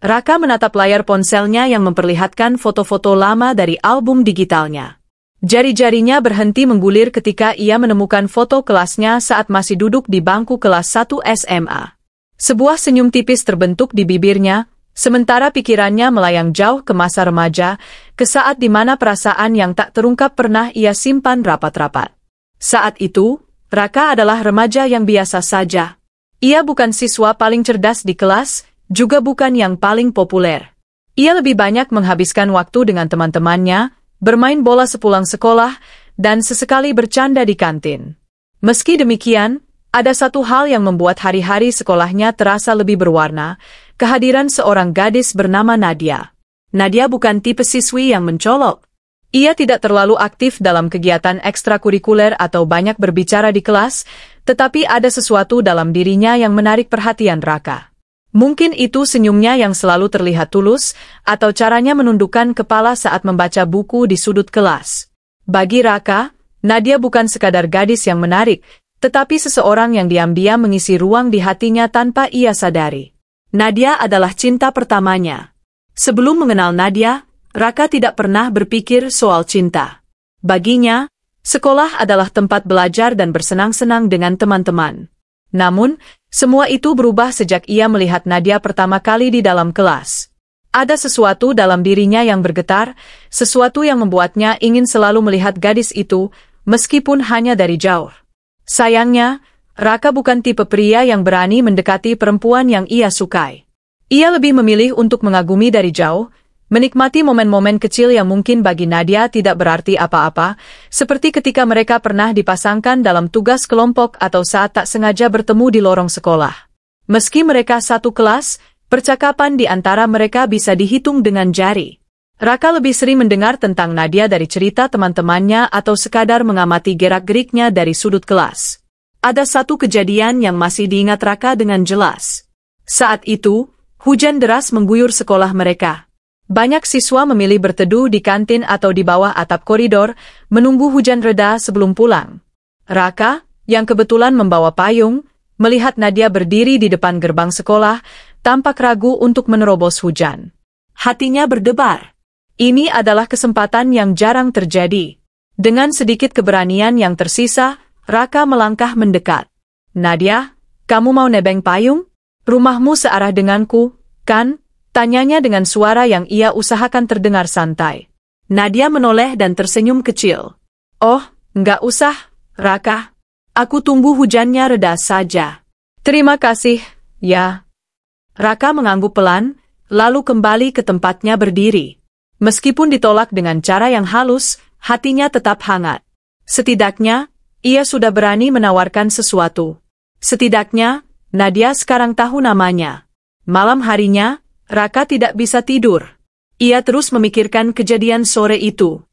Raka menatap layar ponselnya yang memperlihatkan foto-foto lama dari album digitalnya. Jari-jarinya berhenti menggulir ketika ia menemukan foto kelasnya saat masih duduk di bangku kelas 1 SMA. Sebuah senyum tipis terbentuk di bibirnya, sementara pikirannya melayang jauh ke masa remaja, ke saat di mana perasaan yang tak terungkap pernah ia simpan rapat-rapat. Saat itu, Raka adalah remaja yang biasa saja. Ia bukan siswa paling cerdas di kelas, juga bukan yang paling populer. Ia lebih banyak menghabiskan waktu dengan teman-temannya, bermain bola sepulang sekolah, dan sesekali bercanda di kantin. Meski demikian, ada satu hal yang membuat hari-hari sekolahnya terasa lebih berwarna, kehadiran seorang gadis bernama Nadia. Nadia bukan tipe siswi yang mencolok. Ia tidak terlalu aktif dalam kegiatan ekstrakurikuler atau banyak berbicara di kelas, tetapi ada sesuatu dalam dirinya yang menarik perhatian Raka. Mungkin itu senyumnya yang selalu terlihat tulus, atau caranya menundukkan kepala saat membaca buku di sudut kelas. Bagi Raka, Nadia bukan sekadar gadis yang menarik, tetapi seseorang yang diam-diam mengisi ruang di hatinya tanpa ia sadari. Nadia adalah cinta pertamanya. Sebelum mengenal Nadia, Raka tidak pernah berpikir soal cinta. Baginya, sekolah adalah tempat belajar dan bersenang-senang dengan teman-teman. Namun, semua itu berubah sejak ia melihat Nadia pertama kali di dalam kelas. Ada sesuatu dalam dirinya yang bergetar, sesuatu yang membuatnya ingin selalu melihat gadis itu, meskipun hanya dari jauh. Sayangnya, Raka bukan tipe pria yang berani mendekati perempuan yang ia sukai. Ia lebih memilih untuk mengagumi dari jauh, menikmati momen-momen kecil yang mungkin bagi Nadia tidak berarti apa-apa, seperti ketika mereka pernah dipasangkan dalam tugas kelompok atau saat tak sengaja bertemu di lorong sekolah. Meski mereka satu kelas, percakapan di antara mereka bisa dihitung dengan jari. Raka lebih sering mendengar tentang Nadia dari cerita teman-temannya atau sekadar mengamati gerak-geriknya dari sudut kelas. Ada satu kejadian yang masih diingat Raka dengan jelas. Saat itu, hujan deras mengguyur sekolah mereka. Banyak siswa memilih berteduh di kantin atau di bawah atap koridor, menunggu hujan reda sebelum pulang. Raka, yang kebetulan membawa payung, melihat Nadia berdiri di depan gerbang sekolah, tampak ragu untuk menerobos hujan. Hatinya berdebar. Ini adalah kesempatan yang jarang terjadi. Dengan sedikit keberanian yang tersisa, Raka melangkah mendekat. Nadia, kamu mau nebeng payung? Rumahmu searah denganku, kan? Tanyanya dengan suara yang ia usahakan terdengar santai. Nadia menoleh dan tersenyum kecil. Oh, nggak usah, Raka. Aku tunggu hujannya reda saja. Terima kasih, ya. Raka mengangguk pelan, lalu kembali ke tempatnya berdiri. Meskipun ditolak dengan cara yang halus, hatinya tetap hangat. Setidaknya, ia sudah berani menawarkan sesuatu. Setidaknya, Nadia sekarang tahu namanya. Malam harinya, Raka tidak bisa tidur. Ia terus memikirkan kejadian sore itu.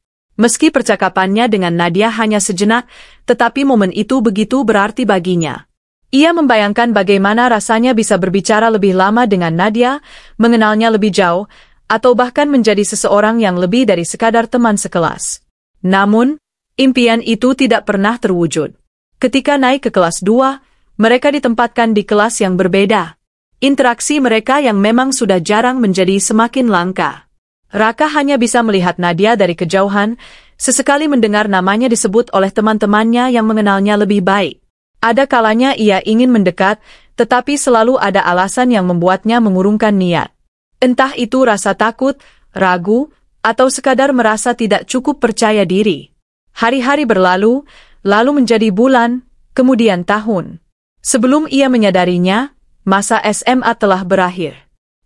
Meski percakapannya dengan Nadia hanya sejenak, tetapi momen itu begitu berarti baginya. Ia membayangkan bagaimana rasanya bisa berbicara lebih lama dengan Nadia, mengenalnya lebih jauh, atau bahkan menjadi seseorang yang lebih dari sekadar teman sekelas. Namun, impian itu tidak pernah terwujud. Ketika naik ke kelas 2, mereka ditempatkan di kelas yang berbeda. Interaksi mereka yang memang sudah jarang menjadi semakin langka. Raka hanya bisa melihat Nadia dari kejauhan, sesekali mendengar namanya disebut oleh teman-temannya yang mengenalnya lebih baik. Ada kalanya ia ingin mendekat, tetapi selalu ada alasan yang membuatnya mengurungkan niat. Entah itu rasa takut, ragu, atau sekadar merasa tidak cukup percaya diri. Hari-hari berlalu, lalu menjadi bulan, kemudian tahun. Sebelum ia menyadarinya, masa SMA telah berakhir.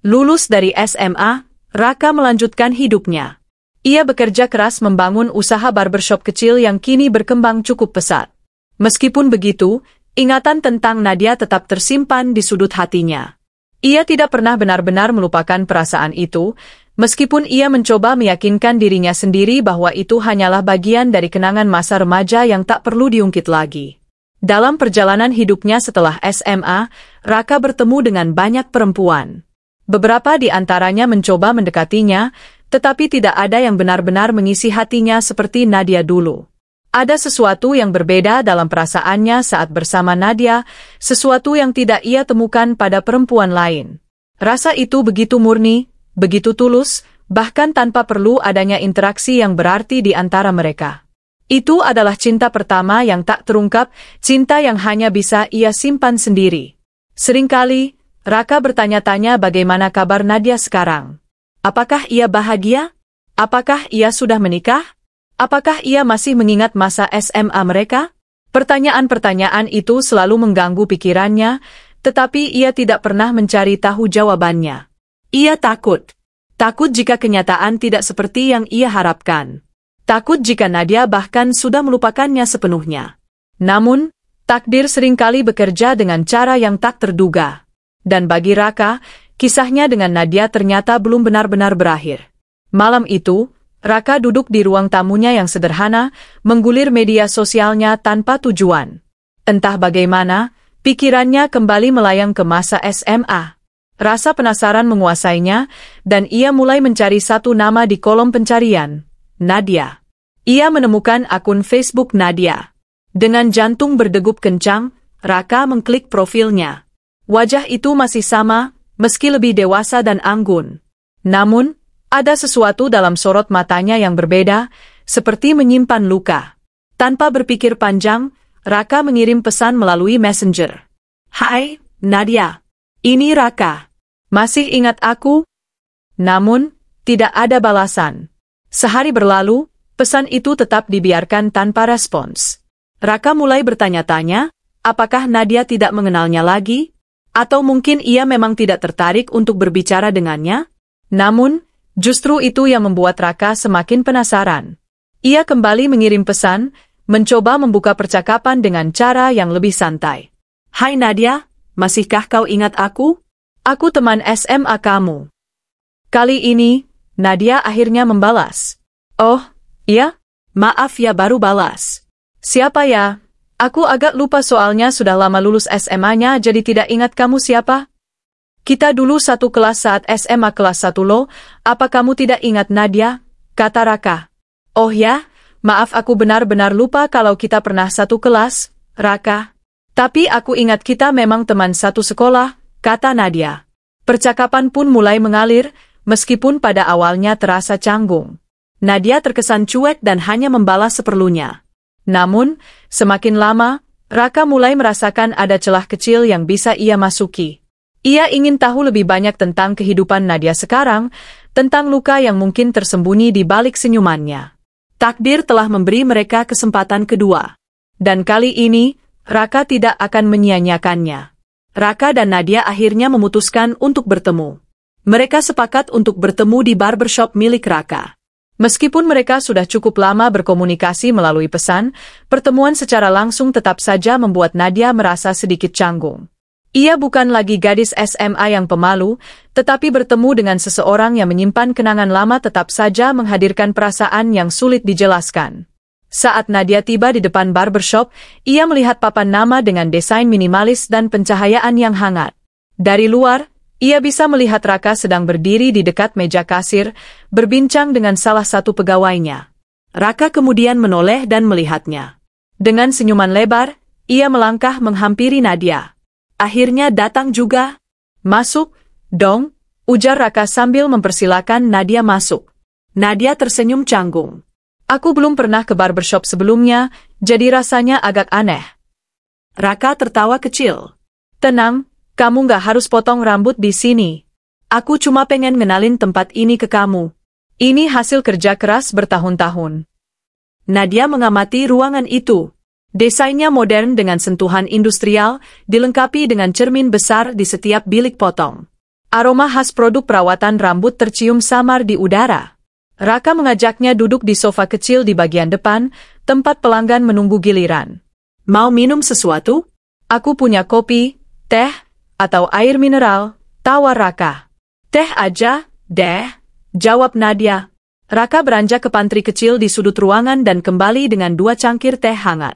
Lulus dari SMA, Raka melanjutkan hidupnya. Ia bekerja keras membangun usaha barbershop kecil yang kini berkembang cukup pesat. Meskipun begitu, ingatan tentang Nadia tetap tersimpan di sudut hatinya. Ia tidak pernah benar-benar melupakan perasaan itu, meskipun ia mencoba meyakinkan dirinya sendiri bahwa itu hanyalah bagian dari kenangan masa remaja yang tak perlu diungkit lagi. Dalam perjalanan hidupnya setelah SMA, Raka bertemu dengan banyak perempuan. Beberapa di antaranya mencoba mendekatinya, tetapi tidak ada yang benar-benar mengisi hatinya seperti Nadia dulu. Ada sesuatu yang berbeda dalam perasaannya saat bersama Nadia, sesuatu yang tidak ia temukan pada perempuan lain. Rasa itu begitu murni, begitu tulus, bahkan tanpa perlu adanya interaksi yang berarti di antara mereka. Itu adalah cinta pertama yang tak terungkap, cinta yang hanya bisa ia simpan sendiri. Seringkali, Raka bertanya-tanya bagaimana kabar Nadia sekarang. Apakah ia bahagia? Apakah ia sudah menikah? Apakah ia masih mengingat masa SMA mereka? Pertanyaan-pertanyaan itu selalu mengganggu pikirannya, tetapi ia tidak pernah mencari tahu jawabannya. Ia takut. Takut jika kenyataan tidak seperti yang ia harapkan. Takut jika Nadia bahkan sudah melupakannya sepenuhnya. Namun, takdir seringkali bekerja dengan cara yang tak terduga. Dan bagi Raka, kisahnya dengan Nadia ternyata belum benar-benar berakhir. Malam itu, Raka duduk di ruang tamunya yang sederhana, menggulir media sosialnya tanpa tujuan. Entah bagaimana, pikirannya kembali melayang ke masa SMA. Rasa penasaran menguasainya, dan ia mulai mencari satu nama di kolom pencarian, Nadia. Ia menemukan akun Facebook Nadia. Dengan jantung berdegup kencang, Raka mengklik profilnya. Wajah itu masih sama, meski lebih dewasa dan anggun. Namun, ada sesuatu dalam sorot matanya yang berbeda, seperti menyimpan luka. Tanpa berpikir panjang, Raka mengirim pesan melalui Messenger. "Hai, Nadia. Ini Raka. Masih ingat aku?" Namun, tidak ada balasan. Sehari berlalu, pesan itu tetap dibiarkan tanpa respons. Raka mulai bertanya-tanya, apakah Nadia tidak mengenalnya lagi? Atau mungkin ia memang tidak tertarik untuk berbicara dengannya? Namun, justru itu yang membuat Raka semakin penasaran. Ia kembali mengirim pesan, mencoba membuka percakapan dengan cara yang lebih santai. "Hai Nadia, masihkah kau ingat aku? Aku teman SMA kamu." Kali ini, Nadia akhirnya membalas. "Oh, iya? Maaf ya baru balas. Siapa ya? Aku agak lupa soalnya sudah lama lulus SMA-nya jadi tidak ingat kamu siapa. Kita dulu satu kelas saat SMA kelas 1 loh, apa kamu tidak ingat Nadia?" kata Raka. "Oh ya, maaf aku benar-benar lupa kalau kita pernah satu kelas, Raka. Tapi aku ingat kita memang teman satu sekolah," kata Nadia. Percakapan pun mulai mengalir, meskipun pada awalnya terasa canggung. Nadia terkesan cuek dan hanya membalas seperlunya. Namun, semakin lama, Raka mulai merasakan ada celah kecil yang bisa ia masuki. Ia ingin tahu lebih banyak tentang kehidupan Nadia sekarang, tentang luka yang mungkin tersembunyi di balik senyumannya. Takdir telah memberi mereka kesempatan kedua. Dan kali ini, Raka tidak akan menyia-nyiakannya. Raka dan Nadia akhirnya memutuskan untuk bertemu. Mereka sepakat untuk bertemu di barbershop milik Raka. Meskipun mereka sudah cukup lama berkomunikasi melalui pesan, pertemuan secara langsung tetap saja membuat Nadia merasa sedikit canggung. Ia bukan lagi gadis SMA yang pemalu, tetapi bertemu dengan seseorang yang menyimpan kenangan lama tetap saja menghadirkan perasaan yang sulit dijelaskan. Saat Nadia tiba di depan barbershop, ia melihat papan nama dengan desain minimalis dan pencahayaan yang hangat. Dari luar, ia bisa melihat Raka sedang berdiri di dekat meja kasir, berbincang dengan salah satu pegawainya. Raka kemudian menoleh dan melihatnya. Dengan senyuman lebar, ia melangkah menghampiri Nadia. "Akhirnya datang juga." "Masuk, dong," ujar Raka sambil mempersilakan Nadia masuk. Nadia tersenyum canggung. "Aku belum pernah ke barbershop sebelumnya, jadi rasanya agak aneh." Raka tertawa kecil. "Tenang, kamu nggak harus potong rambut di sini. Aku cuma pengen ngenalin tempat ini ke kamu. Ini hasil kerja keras bertahun-tahun." Nadia mengamati ruangan itu. Desainnya modern dengan sentuhan industrial, dilengkapi dengan cermin besar di setiap bilik potong. Aroma khas produk perawatan rambut tercium samar di udara. Raka mengajaknya duduk di sofa kecil di bagian depan, tempat pelanggan menunggu giliran. "Mau minum sesuatu? Aku punya kopi, teh, atau air mineral," tawar Raka. "Teh aja, deh," jawab Nadia. Raka beranjak ke pantry kecil di sudut ruangan dan kembali dengan 2 cangkir teh hangat.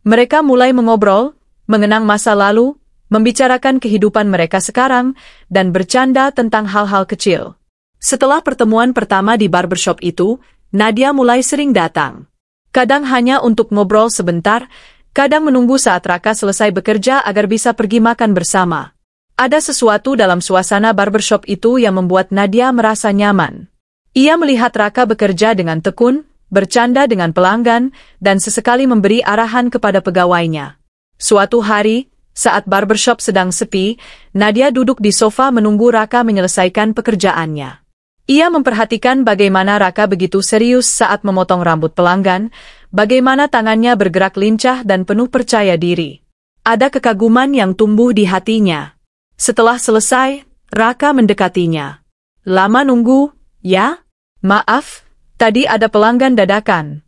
Mereka mulai mengobrol, mengenang masa lalu, membicarakan kehidupan mereka sekarang, dan bercanda tentang hal-hal kecil. Setelah pertemuan pertama di barbershop itu, Nadia mulai sering datang. Kadang hanya untuk ngobrol sebentar, kadang menunggu saat Raka selesai bekerja agar bisa pergi makan bersama. Ada sesuatu dalam suasana barbershop itu yang membuat Nadia merasa nyaman. Ia melihat Raka bekerja dengan tekun, bercanda dengan pelanggan, dan sesekali memberi arahan kepada pegawainya. Suatu hari, saat barbershop sedang sepi, Nadia duduk di sofa menunggu Raka menyelesaikan pekerjaannya. Ia memperhatikan bagaimana Raka begitu serius saat memotong rambut pelanggan, bagaimana tangannya bergerak lincah dan penuh percaya diri. Ada kekaguman yang tumbuh di hatinya. Setelah selesai, Raka mendekatinya. Lama nunggu, ya? Maaf, tadi ada pelanggan dadakan.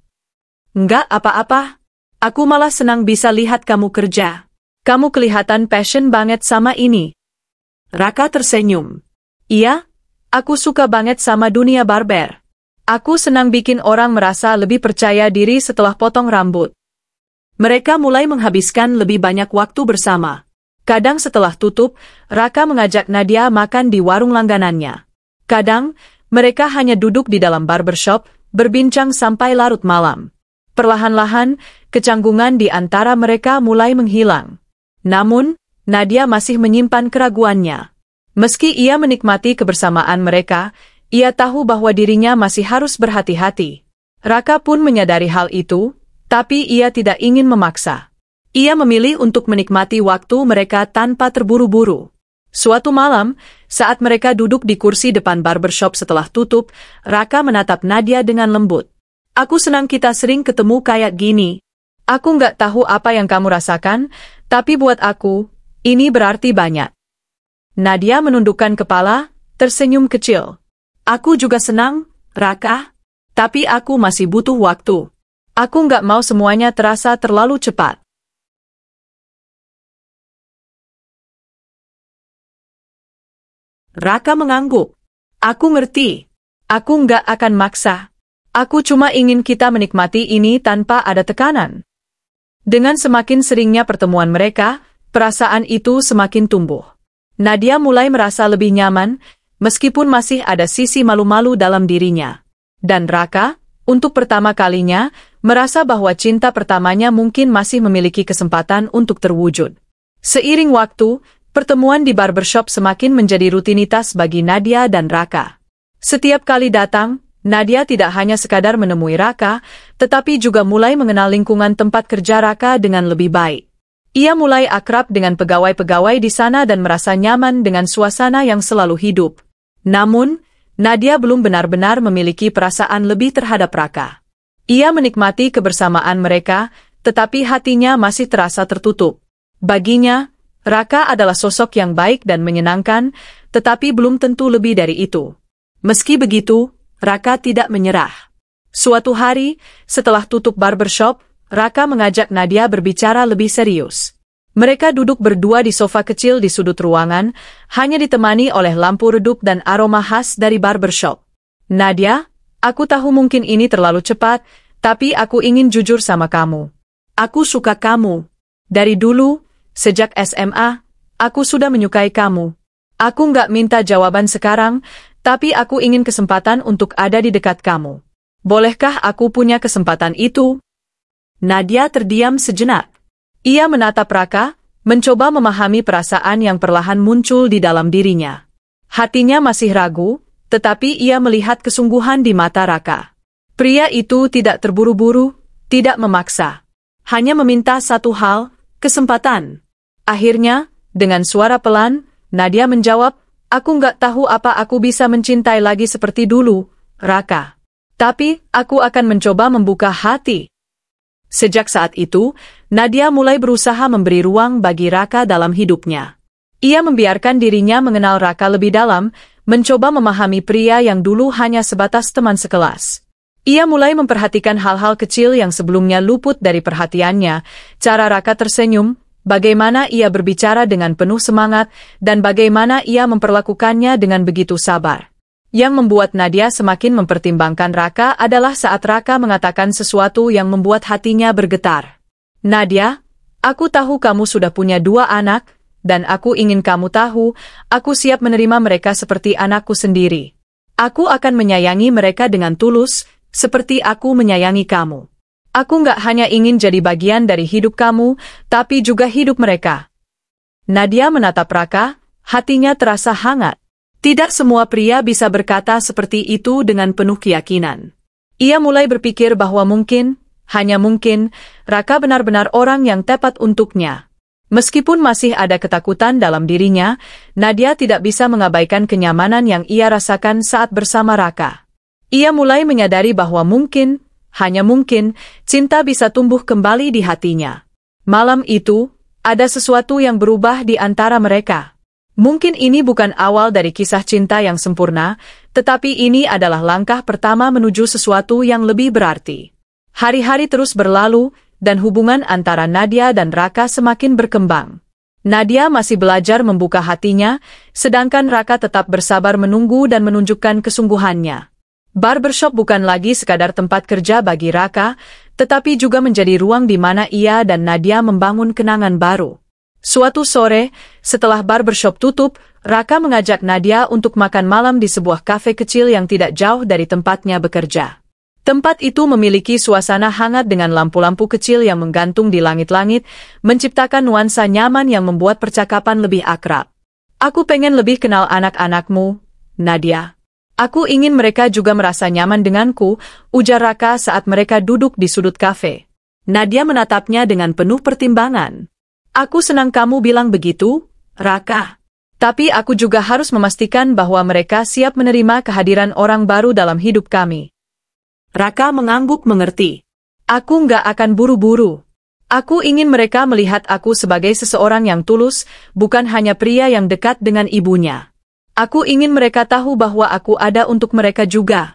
Enggak apa-apa. Aku malah senang bisa lihat kamu kerja. Kamu kelihatan passion banget sama ini. Raka tersenyum. Iya? Aku suka banget sama dunia barber. Aku senang bikin orang merasa lebih percaya diri setelah potong rambut. Mereka mulai menghabiskan lebih banyak waktu bersama. Kadang setelah tutup, Raka mengajak Nadia makan di warung langganannya. Kadang, mereka hanya duduk di dalam barbershop, berbincang sampai larut malam. Perlahan-lahan, kecanggungan di antara mereka mulai menghilang. Namun, Nadia masih menyimpan keraguannya. Meski ia menikmati kebersamaan mereka, ia tahu bahwa dirinya masih harus berhati-hati. Raka pun menyadari hal itu, tapi ia tidak ingin memaksa. Ia memilih untuk menikmati waktu mereka tanpa terburu-buru. Suatu malam, saat mereka duduk di kursi depan barbershop setelah tutup, Raka menatap Nadia dengan lembut. Aku senang kita sering ketemu kayak gini. Aku nggak tahu apa yang kamu rasakan, tapi buat aku, ini berarti banyak. Nadia menundukkan kepala, tersenyum kecil. Aku juga senang, Raka. Tapi aku masih butuh waktu. Aku nggak mau semuanya terasa terlalu cepat. Raka mengangguk. Aku ngerti. Aku nggak akan maksa. Aku cuma ingin kita menikmati ini tanpa ada tekanan. Dengan semakin seringnya pertemuan mereka, perasaan itu semakin tumbuh. Nadia mulai merasa lebih nyaman, meskipun masih ada sisi malu-malu dalam dirinya. Dan Raka, untuk pertama kalinya, merasa bahwa cinta pertamanya mungkin masih memiliki kesempatan untuk terwujud. Seiring waktu, pertemuan di barbershop semakin menjadi rutinitas bagi Nadia dan Raka. Setiap kali datang, Nadia tidak hanya sekadar menemui Raka, tetapi juga mulai mengenal lingkungan tempat kerja Raka dengan lebih baik. Ia mulai akrab dengan pegawai-pegawai di sana dan merasa nyaman dengan suasana yang selalu hidup. Namun, Nadia belum benar-benar memiliki perasaan lebih terhadap Raka. Ia menikmati kebersamaan mereka, tetapi hatinya masih terasa tertutup. Baginya, Raka adalah sosok yang baik dan menyenangkan, tetapi belum tentu lebih dari itu. Meski begitu, Raka tidak menyerah. Suatu hari, setelah tutup barbershop, Raka mengajak Nadia berbicara lebih serius. Mereka duduk berdua di sofa kecil di sudut ruangan, hanya ditemani oleh lampu redup dan aroma khas dari barbershop. Nadia, aku tahu mungkin ini terlalu cepat, tapi aku ingin jujur sama kamu. Aku suka kamu. Dari dulu, sejak SMA, aku sudah menyukai kamu. Aku nggak minta jawaban sekarang, tapi aku ingin kesempatan untuk ada di dekat kamu. Bolehkah aku punya kesempatan itu? Nadia terdiam sejenak. Ia menatap Raka, mencoba memahami perasaan yang perlahan muncul di dalam dirinya. Hatinya masih ragu, tetapi ia melihat kesungguhan di mata Raka. Pria itu tidak terburu-buru, tidak memaksa. Hanya meminta satu hal, kesempatan. Akhirnya, dengan suara pelan, Nadia menjawab, aku nggak tahu apa aku bisa mencintai lagi seperti dulu, Raka. Tapi, aku akan mencoba membuka hati. Sejak saat itu, Nadia mulai berusaha memberi ruang bagi Raka dalam hidupnya. Ia membiarkan dirinya mengenal Raka lebih dalam, mencoba memahami pria yang dulu hanya sebatas teman sekelas. Ia mulai memperhatikan hal-hal kecil yang sebelumnya luput dari perhatiannya, cara Raka tersenyum, bagaimana ia berbicara dengan penuh semangat, dan bagaimana ia memperlakukannya dengan begitu sabar. Yang membuat Nadia semakin mempertimbangkan Raka adalah saat Raka mengatakan sesuatu yang membuat hatinya bergetar. Nadia, aku tahu kamu sudah punya 2 anak, dan aku ingin kamu tahu, aku siap menerima mereka seperti anakku sendiri. Aku akan menyayangi mereka dengan tulus, seperti aku menyayangi kamu. Aku nggak hanya ingin jadi bagian dari hidup kamu, tapi juga hidup mereka. Nadia menatap Raka, Hatinya terasa hangat. Tidak semua pria bisa berkata seperti itu dengan penuh keyakinan. Ia mulai berpikir bahwa mungkin, hanya mungkin, Raka benar-benar orang yang tepat untuknya. Meskipun masih ada ketakutan dalam dirinya, Nadia tidak bisa mengabaikan kenyamanan yang ia rasakan saat bersama Raka. Ia mulai menyadari bahwa mungkin, hanya mungkin, cinta bisa tumbuh kembali di hatinya. Malam itu, ada sesuatu yang berubah di antara mereka. Mungkin ini bukan awal dari kisah cinta yang sempurna, tetapi ini adalah langkah pertama menuju sesuatu yang lebih berarti. Hari-hari terus berlalu, dan hubungan antara Nadia dan Raka semakin berkembang. Nadia masih belajar membuka hatinya, sedangkan Raka tetap bersabar menunggu dan menunjukkan kesungguhannya. Barbershop bukan lagi sekadar tempat kerja bagi Raka, tetapi juga menjadi ruang di mana ia dan Nadia membangun kenangan baru. Suatu sore, setelah barbershop tutup, Raka mengajak Nadia untuk makan malam di sebuah kafe kecil yang tidak jauh dari tempatnya bekerja. Tempat itu memiliki suasana hangat dengan lampu-lampu kecil yang menggantung di langit-langit, menciptakan nuansa nyaman yang membuat percakapan lebih akrab. Aku pengen lebih kenal anak-anakmu, Nadia. Aku ingin mereka juga merasa nyaman denganku, ujar Raka saat mereka duduk di sudut kafe. Nadia menatapnya dengan penuh pertimbangan. Aku senang kamu bilang begitu, Raka. Tapi aku juga harus memastikan bahwa mereka siap menerima kehadiran orang baru dalam hidup kami. Raka mengangguk mengerti. Aku nggak akan buru-buru. Aku ingin mereka melihat aku sebagai seseorang yang tulus, bukan hanya pria yang dekat dengan ibunya. Aku ingin mereka tahu bahwa aku ada untuk mereka juga.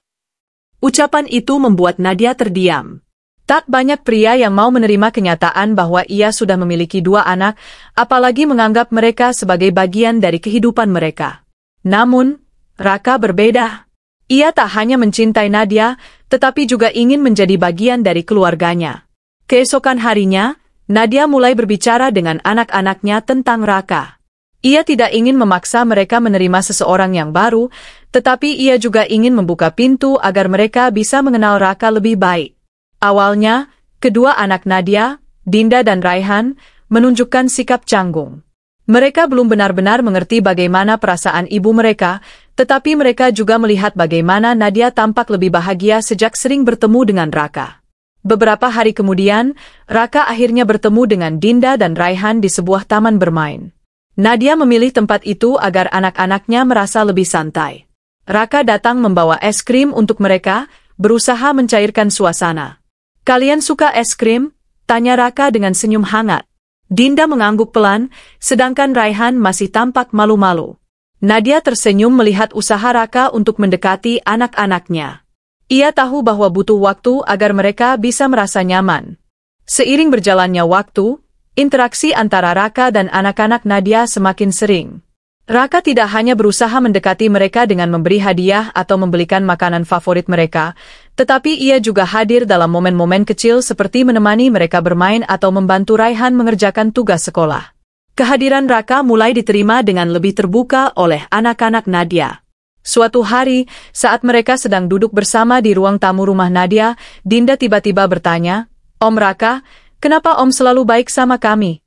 Ucapan itu membuat Nadia terdiam. Tak banyak pria yang mau menerima kenyataan bahwa ia sudah memiliki 2 anak, apalagi menganggap mereka sebagai bagian dari kehidupan mereka. Namun, Raka berbeda. Ia tak hanya mencintai Nadia, tetapi juga ingin menjadi bagian dari keluarganya. Keesokan harinya, Nadia mulai berbicara dengan anak-anaknya tentang Raka. Ia tidak ingin memaksa mereka menerima seseorang yang baru, tetapi ia juga ingin membuka pintu agar mereka bisa mengenal Raka lebih baik. Awalnya, kedua anak Nadia, Dinda dan Raihan, menunjukkan sikap canggung. Mereka belum benar-benar mengerti bagaimana perasaan ibu mereka, tetapi mereka juga melihat bagaimana Nadia tampak lebih bahagia sejak sering bertemu dengan Raka. Beberapa hari kemudian, Raka akhirnya bertemu dengan Dinda dan Raihan di sebuah taman bermain. Nadia memilih tempat itu agar anak-anaknya merasa lebih santai. Raka datang membawa es krim untuk mereka, berusaha mencairkan suasana. "Kalian suka es krim?" tanya Raka dengan senyum hangat. Dinda mengangguk pelan, sedangkan Raihan masih tampak malu-malu. Nadia tersenyum melihat usaha Raka untuk mendekati anak-anaknya. Ia tahu bahwa butuh waktu agar mereka bisa merasa nyaman. Seiring berjalannya waktu, interaksi antara Raka dan anak-anak Nadia semakin sering. Raka tidak hanya berusaha mendekati mereka dengan memberi hadiah atau membelikan makanan favorit mereka, tetapi ia juga hadir dalam momen-momen kecil seperti menemani mereka bermain atau membantu Raihan mengerjakan tugas sekolah. Kehadiran Raka mulai diterima dengan lebih terbuka oleh anak-anak Nadia. Suatu hari, saat mereka sedang duduk bersama di ruang tamu rumah Nadia, Dinda tiba-tiba bertanya, "Om Raka, kenapa Om selalu baik sama kami?"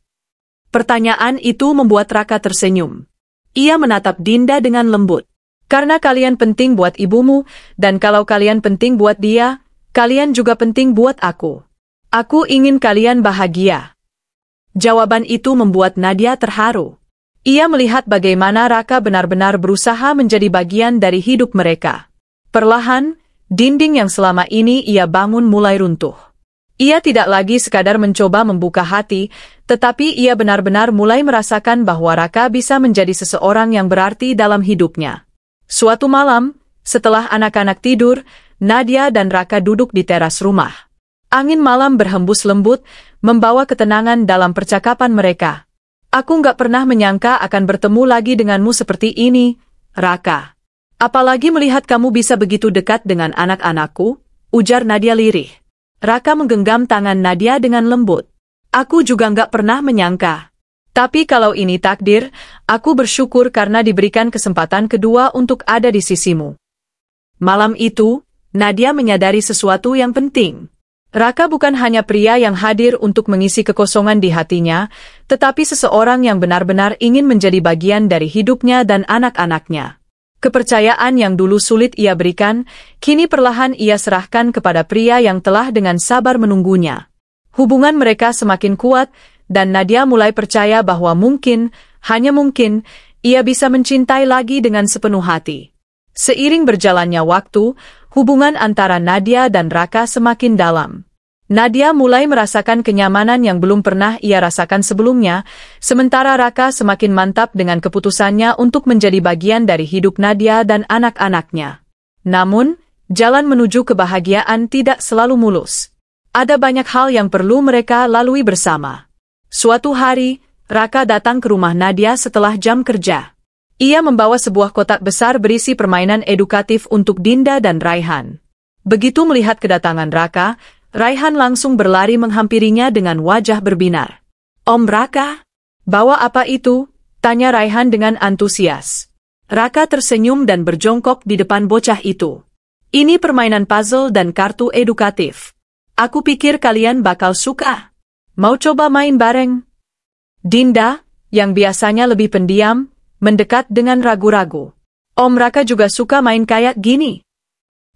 Pertanyaan itu membuat Raka tersenyum. Ia menatap Dinda dengan lembut. "Karena kalian penting buat ibumu, dan kalau kalian penting buat dia, kalian juga penting buat aku. Aku ingin kalian bahagia." Jawaban itu membuat Nadia terharu. Ia melihat bagaimana Raka benar-benar berusaha menjadi bagian dari hidup mereka. Perlahan, dinding yang selama ini ia bangun mulai runtuh. Ia tidak lagi sekadar mencoba membuka hati, tetapi ia benar-benar mulai merasakan bahwa Raka bisa menjadi seseorang yang berarti dalam hidupnya. Suatu malam, setelah anak-anak tidur, Nadia dan Raka duduk di teras rumah. Angin malam berhembus lembut, membawa ketenangan dalam percakapan mereka. "Aku nggak pernah menyangka akan bertemu lagi denganmu seperti ini, Raka. Apalagi melihat kamu bisa begitu dekat dengan anak-anakku," ujar Nadia lirih. Raka menggenggam tangan Nadia dengan lembut. "Aku juga nggak pernah menyangka. Tapi kalau ini takdir, aku bersyukur karena diberikan kesempatan kedua untuk ada di sisimu." Malam itu, Nadia menyadari sesuatu yang penting. Raka bukan hanya pria yang hadir untuk mengisi kekosongan di hatinya, tetapi seseorang yang benar-benar ingin menjadi bagian dari hidupnya dan anak-anaknya. Kepercayaan yang dulu sulit ia berikan, kini perlahan ia serahkan kepada pria yang telah dengan sabar menunggunya. Hubungan mereka semakin kuat, dan Nadia mulai percaya bahwa mungkin, hanya mungkin, ia bisa mencintai lagi dengan sepenuh hati. Seiring berjalannya waktu, hubungan antara Nadia dan Raka semakin dalam. Nadia mulai merasakan kenyamanan yang belum pernah ia rasakan sebelumnya, sementara Raka semakin mantap dengan keputusannya untuk menjadi bagian dari hidup Nadia dan anak-anaknya. Namun, jalan menuju kebahagiaan tidak selalu mulus. Ada banyak hal yang perlu mereka lalui bersama. Suatu hari, Raka datang ke rumah Nadia setelah jam kerja. Ia membawa sebuah kotak besar berisi permainan edukatif untuk Dinda dan Raihan. Begitu melihat kedatangan Raka, Raihan langsung berlari menghampirinya dengan wajah berbinar. "Om Raka, bawa apa itu?" tanya Raihan dengan antusias. Raka tersenyum dan berjongkok di depan bocah itu. "Ini permainan puzzle dan kartu edukatif. Aku pikir kalian bakal suka. Mau coba main bareng?" Dinda, yang biasanya lebih pendiam, mendekat dengan ragu-ragu. "Om Raka juga suka main kayak gini."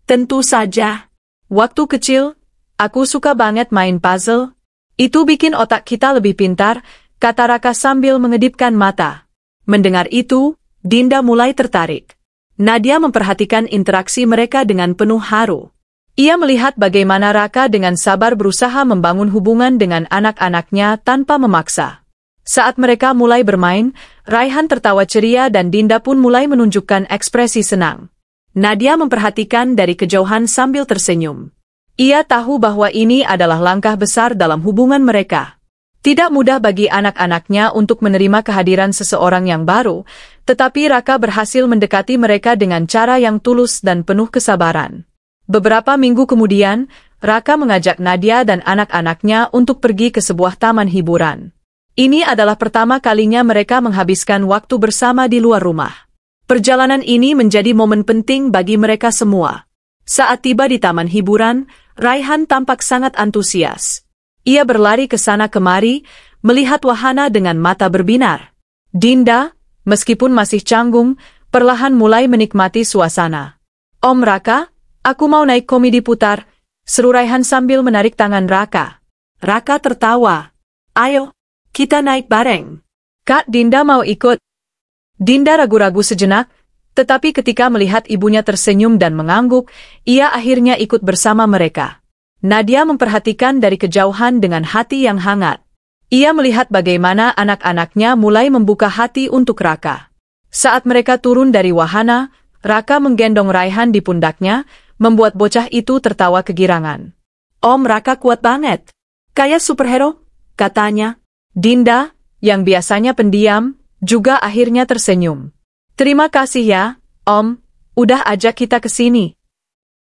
"Tentu saja. Waktu kecil, aku suka banget main puzzle. Itu bikin otak kita lebih pintar," kata Raka sambil mengedipkan mata. Mendengar itu, Dinda mulai tertarik. Nadia memperhatikan interaksi mereka dengan penuh haru. Ia melihat bagaimana Raka dengan sabar berusaha membangun hubungan dengan anak-anaknya tanpa memaksa. Saat mereka mulai bermain, Raihan tertawa ceria dan Dinda pun mulai menunjukkan ekspresi senang. Nadia memperhatikan dari kejauhan sambil tersenyum. Ia tahu bahwa ini adalah langkah besar dalam hubungan mereka. Tidak mudah bagi anak-anaknya untuk menerima kehadiran seseorang yang baru, tetapi Raka berhasil mendekati mereka dengan cara yang tulus dan penuh kesabaran. Beberapa minggu kemudian, Raka mengajak Nadia dan anak-anaknya untuk pergi ke sebuah taman hiburan. Ini adalah pertama kalinya mereka menghabiskan waktu bersama di luar rumah. Perjalanan ini menjadi momen penting bagi mereka semua. Saat tiba di taman hiburan, Raihan tampak sangat antusias. Ia berlari ke sana kemari, melihat wahana dengan mata berbinar. Dinda, meskipun masih canggung, perlahan mulai menikmati suasana. "Om Raka, aku mau naik komedi putar," seru Raihan sambil menarik tangan Raka. Raka tertawa. "Ayo, kita naik bareng." "Kak Dinda mau ikut." Dinda ragu-ragu sejenak, tetapi ketika melihat ibunya tersenyum dan mengangguk, ia akhirnya ikut bersama mereka. Nadia memperhatikan dari kejauhan dengan hati yang hangat. Ia melihat bagaimana anak-anaknya mulai membuka hati untuk Raka. Saat mereka turun dari wahana, Raka menggendong Raihan di pundaknya, membuat bocah itu tertawa kegirangan. "Om Raka kuat banget. Kayak superhero," katanya. Dinda, yang biasanya pendiam, juga akhirnya tersenyum. "Terima kasih ya, Om, udah ajak kita ke sini."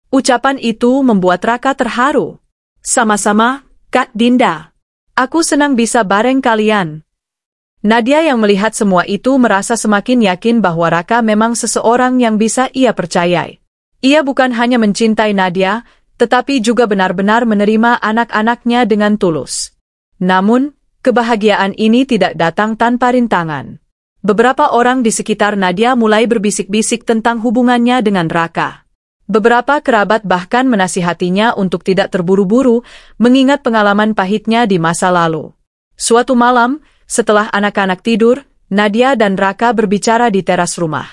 Ucapan itu membuat Raka terharu. "Sama-sama, Kak Dinda. Aku senang bisa bareng kalian." Nadia yang melihat semua itu merasa semakin yakin bahwa Raka memang seseorang yang bisa ia percayai. Ia bukan hanya mencintai Nadia, tetapi juga benar-benar menerima anak-anaknya dengan tulus. Namun, kebahagiaan ini tidak datang tanpa rintangan. Beberapa orang di sekitar Nadia mulai berbisik-bisik tentang hubungannya dengan Raka. Beberapa kerabat bahkan menasihatinya untuk tidak terburu-buru, mengingat pengalaman pahitnya di masa lalu. Suatu malam, setelah anak-anak tidur, Nadia dan Raka berbicara di teras rumah.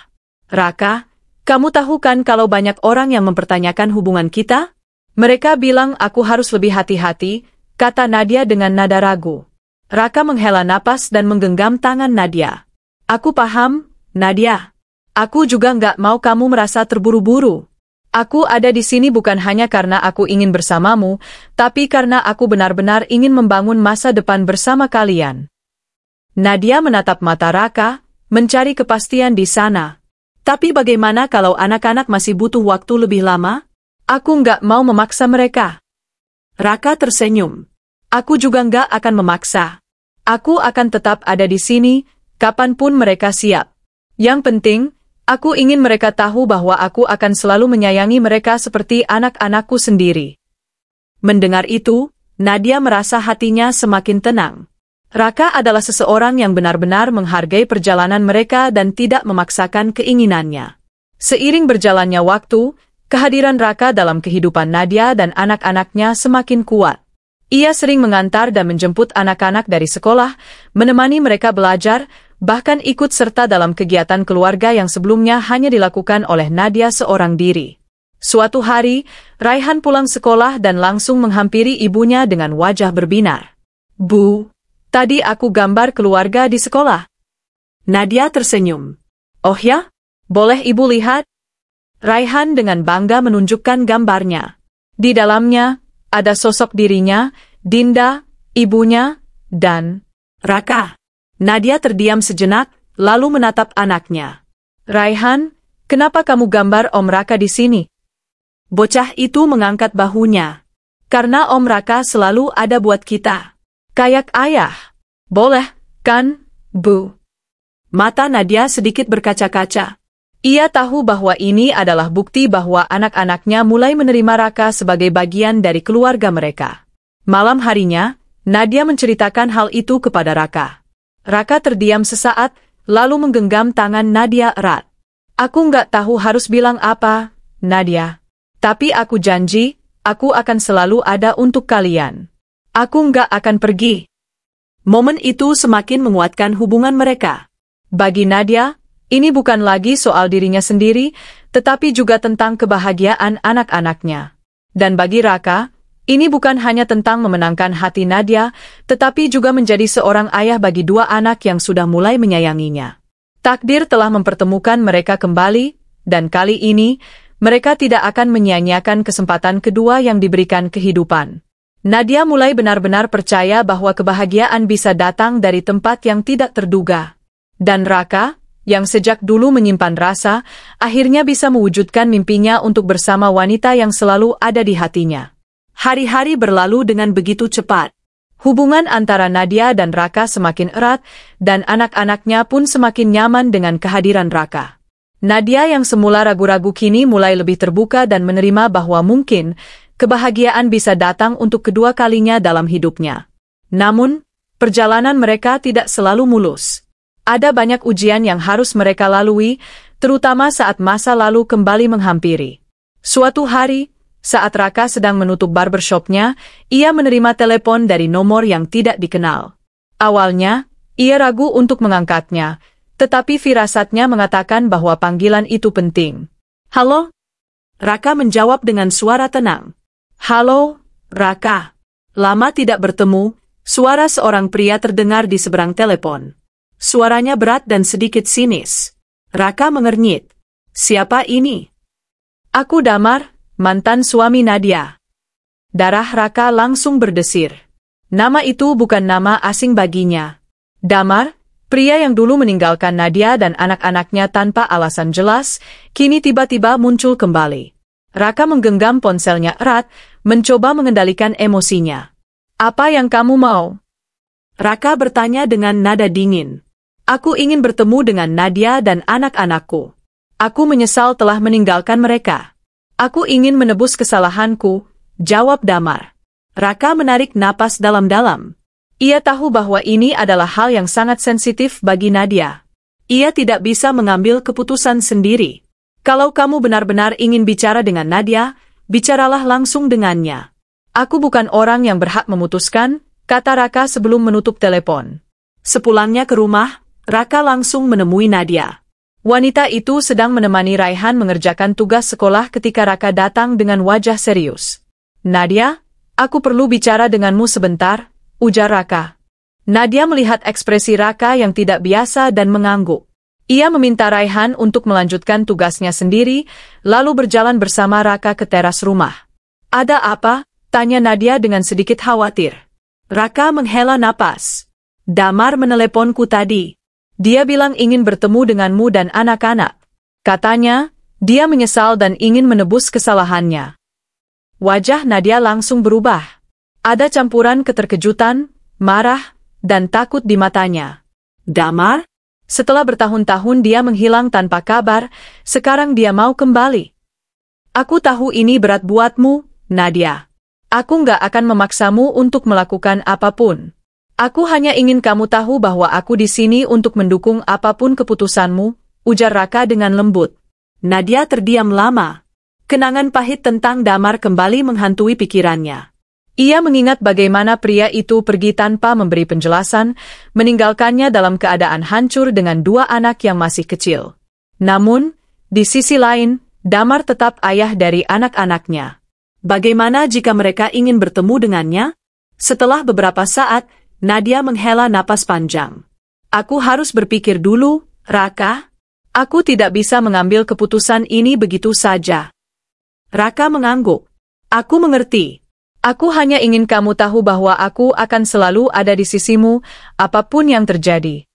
"Raka, kamu tahu kan kalau banyak orang yang mempertanyakan hubungan kita? Mereka bilang aku harus lebih hati-hati," kata Nadia dengan nada ragu. Raka menghela napas dan menggenggam tangan Nadia. "Aku paham, Nadia. Aku juga nggak mau kamu merasa terburu-buru. Aku ada di sini bukan hanya karena aku ingin bersamamu, tapi karena aku benar-benar ingin membangun masa depan bersama kalian." Nadia menatap mata Raka, mencari kepastian di sana. "Tapi bagaimana kalau anak-anak masih butuh waktu lebih lama? Aku nggak mau memaksa mereka." Raka tersenyum. "Aku juga nggak akan memaksa. Aku akan tetap ada di sini, kapanpun mereka siap. Yang penting, aku ingin mereka tahu bahwa aku akan selalu menyayangi mereka seperti anak-anakku sendiri." Mendengar itu, Nadia merasa hatinya semakin tenang. Raka adalah seseorang yang benar-benar menghargai perjalanan mereka dan tidak memaksakan keinginannya. Seiring berjalannya waktu, kehadiran Raka dalam kehidupan Nadia dan anak-anaknya semakin kuat. Ia sering mengantar dan menjemput anak-anak dari sekolah, menemani mereka belajar, bahkan ikut serta dalam kegiatan keluarga yang sebelumnya hanya dilakukan oleh Nadia seorang diri. Suatu hari, Raihan pulang sekolah dan langsung menghampiri ibunya dengan wajah berbinar. "Bu, tadi aku gambar keluarga di sekolah." Nadia tersenyum. "Oh ya? Boleh ibu lihat?" Raihan dengan bangga menunjukkan gambarnya. Di dalamnya, ada sosok dirinya, Dinda, ibunya, dan Raka. Nadia terdiam sejenak, lalu menatap anaknya. "Raihan, kenapa kamu gambar Om Raka di sini?" Bocah itu mengangkat bahunya. "Karena Om Raka selalu ada buat kita. Kayak ayah." "Boleh, kan, Bu?" Mata Nadia sedikit berkaca-kaca. Ia tahu bahwa ini adalah bukti bahwa anak-anaknya mulai menerima Raka sebagai bagian dari keluarga mereka. Malam harinya, Nadia menceritakan hal itu kepada Raka. Raka terdiam sesaat, lalu menggenggam tangan Nadia erat. "Aku nggak tahu harus bilang apa, Nadia. Tapi aku janji, aku akan selalu ada untuk kalian. Aku nggak akan pergi." Momen itu semakin menguatkan hubungan mereka. Bagi Nadia, ini bukan lagi soal dirinya sendiri, tetapi juga tentang kebahagiaan anak-anaknya. Dan bagi Raka, ini bukan hanya tentang memenangkan hati Nadia, tetapi juga menjadi seorang ayah bagi dua anak yang sudah mulai menyayanginya. Takdir telah mempertemukan mereka kembali, dan kali ini, mereka tidak akan menyia-nyiakan kesempatan kedua yang diberikan kehidupan. Nadia mulai benar-benar percaya bahwa kebahagiaan bisa datang dari tempat yang tidak terduga. Dan Raka, yang sejak dulu menyimpan rasa, akhirnya bisa mewujudkan mimpinya untuk bersama wanita yang selalu ada di hatinya. Hari-hari berlalu dengan begitu cepat. Hubungan antara Nadia dan Raka semakin erat, dan anak-anaknya pun semakin nyaman dengan kehadiran Raka. Nadia yang semula ragu-ragu kini mulai lebih terbuka dan menerima bahwa mungkin kebahagiaan bisa datang untuk kedua kalinya dalam hidupnya. Namun, perjalanan mereka tidak selalu mulus. Ada banyak ujian yang harus mereka lalui, terutama saat masa lalu kembali menghampiri. Suatu hari, saat Raka sedang menutup barbershopnya, ia menerima telepon dari nomor yang tidak dikenal. Awalnya, ia ragu untuk mengangkatnya, tetapi firasatnya mengatakan bahwa panggilan itu penting. "Halo?" Raka menjawab dengan suara tenang. "Halo, Raka." Lama tidak bertemu, suara seorang pria terdengar di seberang telepon. Suaranya berat dan sedikit sinis. Raka mengernyit. "Siapa ini?" "Aku Damar, mantan suami Nadia." Darah Raka langsung berdesir. Nama itu bukan nama asing baginya. Damar, pria yang dulu meninggalkan Nadia dan anak-anaknya tanpa alasan jelas, kini tiba-tiba muncul kembali. Raka menggenggam ponselnya erat, mencoba mengendalikan emosinya. "Apa yang kamu mau?" Raka bertanya dengan nada dingin. "Aku ingin bertemu dengan Nadia dan anak-anakku. Aku menyesal telah meninggalkan mereka. Aku ingin menebus kesalahanku," jawab Damar. Raka menarik napas dalam-dalam. Ia tahu bahwa ini adalah hal yang sangat sensitif bagi Nadia. Ia tidak bisa mengambil keputusan sendiri. "Kalau kamu benar-benar ingin bicara dengan Nadia, bicaralah langsung dengannya. Aku bukan orang yang berhak memutuskan," kata Raka sebelum menutup telepon. Sepulangnya ke rumah, Raka langsung menemui Nadia. Wanita itu sedang menemani Raihan mengerjakan tugas sekolah ketika Raka datang dengan wajah serius. "Nadia, aku perlu bicara denganmu sebentar," ujar Raka. Nadia melihat ekspresi Raka yang tidak biasa dan mengangguk. Ia meminta Raihan untuk melanjutkan tugasnya sendiri, lalu berjalan bersama Raka ke teras rumah. "Ada apa?" tanya Nadia dengan sedikit khawatir. Raka menghela napas. "Damar meneleponku tadi. Dia bilang ingin bertemu denganmu dan anak-anak. Katanya, dia menyesal dan ingin menebus kesalahannya." Wajah Nadia langsung berubah. Ada campuran keterkejutan, marah, dan takut di matanya. "Damar? Setelah bertahun-tahun dia menghilang tanpa kabar, sekarang dia mau kembali. Aku tahu ini berat buatmu, Nadia. Aku nggak akan memaksamu untuk melakukan apapun. Aku hanya ingin kamu tahu bahwa aku di sini untuk mendukung apapun keputusanmu, ujar Raka dengan lembut. Nadia terdiam lama. Kenangan pahit tentang Damar kembali menghantui pikirannya. Ia mengingat bagaimana pria itu pergi tanpa memberi penjelasan, meninggalkannya dalam keadaan hancur dengan 2 anak yang masih kecil. Namun, di sisi lain, Damar tetap ayah dari anak-anaknya. Bagaimana jika mereka ingin bertemu dengannya? Setelah beberapa saat, Nadia menghela napas panjang. Aku harus berpikir dulu, Raka. Aku tidak bisa mengambil keputusan ini begitu saja. Raka mengangguk. Aku mengerti. Aku hanya ingin kamu tahu bahwa aku akan selalu ada di sisimu, apapun yang terjadi.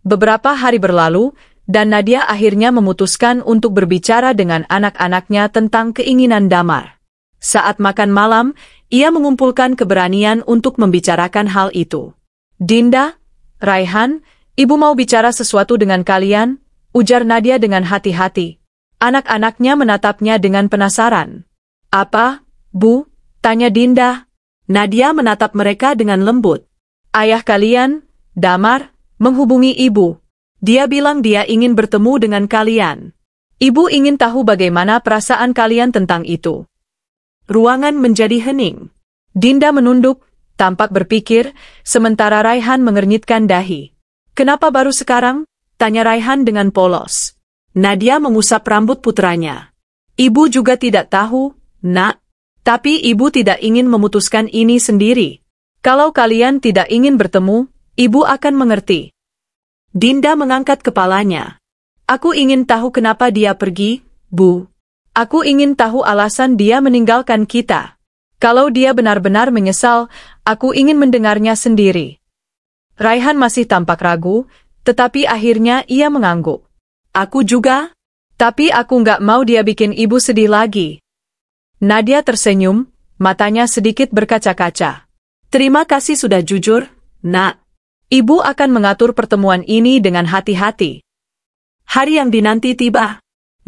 Beberapa hari berlalu, dan Nadia akhirnya memutuskan untuk berbicara dengan anak-anaknya tentang keinginan Damar. Saat makan malam, ia mengumpulkan keberanian untuk membicarakan hal itu. Dinda, Raihan, ibu mau bicara sesuatu dengan kalian, ujar Nadia dengan hati-hati. Anak-anaknya menatapnya dengan penasaran. Apa, Bu? Tanya Dinda. Nadia menatap mereka dengan lembut. Ayah kalian, Damar, menghubungi ibu. Dia bilang dia ingin bertemu dengan kalian. Ibu ingin tahu bagaimana perasaan kalian tentang itu. Ruangan menjadi hening. Dinda menunduk, tampak berpikir, sementara Raihan mengernyitkan dahi. Kenapa baru sekarang? Tanya Raihan dengan polos. Nadia mengusap rambut putranya. Ibu juga tidak tahu, Nak. Tapi ibu tidak ingin memutuskan ini sendiri. Kalau kalian tidak ingin bertemu, ibu akan mengerti. Dinda mengangkat kepalanya. Aku ingin tahu kenapa dia pergi, Bu. Aku ingin tahu alasan dia meninggalkan kita. Kalau dia benar-benar menyesal, aku ingin mendengarnya sendiri. Raihan masih tampak ragu, tetapi akhirnya ia mengangguk. Aku juga, tapi aku nggak mau dia bikin ibu sedih lagi. Nadia tersenyum, matanya sedikit berkaca-kaca. Terima kasih sudah jujur, Nak. Ibu akan mengatur pertemuan ini dengan hati-hati. Hari yang dinanti tiba.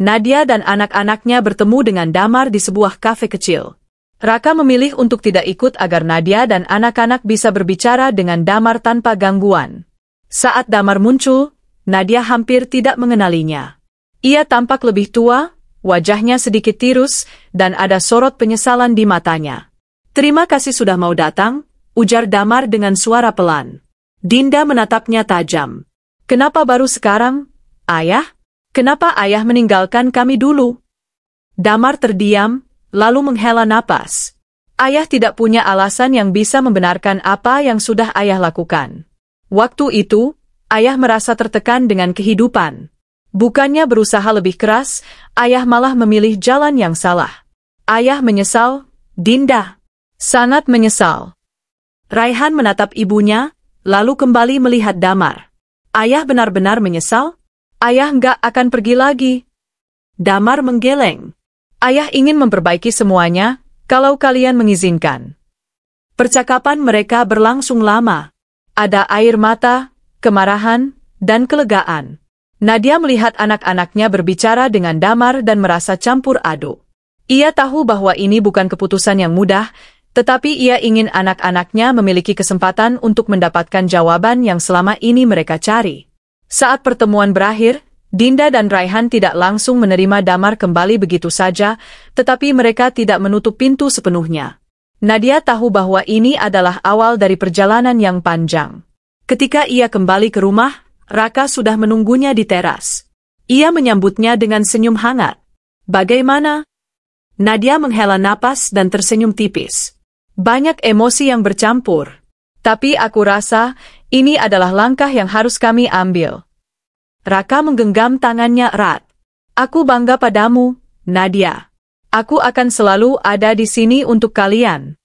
Nadia dan anak-anaknya bertemu dengan Damar di sebuah kafe kecil. Raka memilih untuk tidak ikut agar Nadia dan anak-anak bisa berbicara dengan Damar tanpa gangguan. Saat Damar muncul, Nadia hampir tidak mengenalinya. Ia tampak lebih tua, wajahnya sedikit tirus, dan ada sorot penyesalan di matanya. Terima kasih sudah mau datang, ujar Damar dengan suara pelan. Dinda menatapnya tajam. Kenapa baru sekarang, Ayah? Kenapa ayah meninggalkan kami dulu? Damar terdiam, lalu menghela napas. Ayah tidak punya alasan yang bisa membenarkan apa yang sudah ayah lakukan. Waktu itu, ayah merasa tertekan dengan kehidupan. Bukannya berusaha lebih keras, ayah malah memilih jalan yang salah. Ayah menyesal, Dinda. Sangat menyesal. Raihan menatap ibunya, lalu kembali melihat Damar. Ayah benar-benar menyesal? Ayah nggak akan pergi lagi. Damar menggeleng. Ayah ingin memperbaiki semuanya, kalau kalian mengizinkan. Percakapan mereka berlangsung lama. Ada air mata, kemarahan, dan kelegaan. Nadia melihat anak-anaknya berbicara dengan Damar dan merasa campur aduk. Ia tahu bahwa ini bukan keputusan yang mudah, tetapi ia ingin anak-anaknya memiliki kesempatan untuk mendapatkan jawaban yang selama ini mereka cari. Saat pertemuan berakhir, Dinda dan Raihan tidak langsung menerima Damar kembali begitu saja, tetapi mereka tidak menutup pintu sepenuhnya. Nadia tahu bahwa ini adalah awal dari perjalanan yang panjang. Ketika ia kembali ke rumah, Raka sudah menunggunya di teras. Ia menyambutnya dengan senyum hangat. Bagaimana? Nadia menghela napas dan tersenyum tipis. Banyak emosi yang bercampur. Tapi aku rasa, ini adalah langkah yang harus kami ambil. Raka menggenggam tangannya erat. Aku bangga padamu, Nadia. Aku akan selalu ada di sini untuk kalian.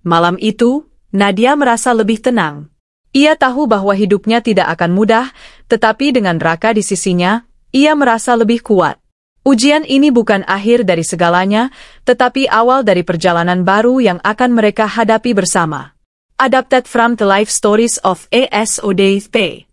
Malam itu, Nadia merasa lebih tenang. Ia tahu bahwa hidupnya tidak akan mudah, tetapi dengan Raka di sisinya, ia merasa lebih kuat. Ujian ini bukan akhir dari segalanya, tetapi awal dari perjalanan baru yang akan mereka hadapi bersama. Adapted from the Life Stories of A.S. O'Day.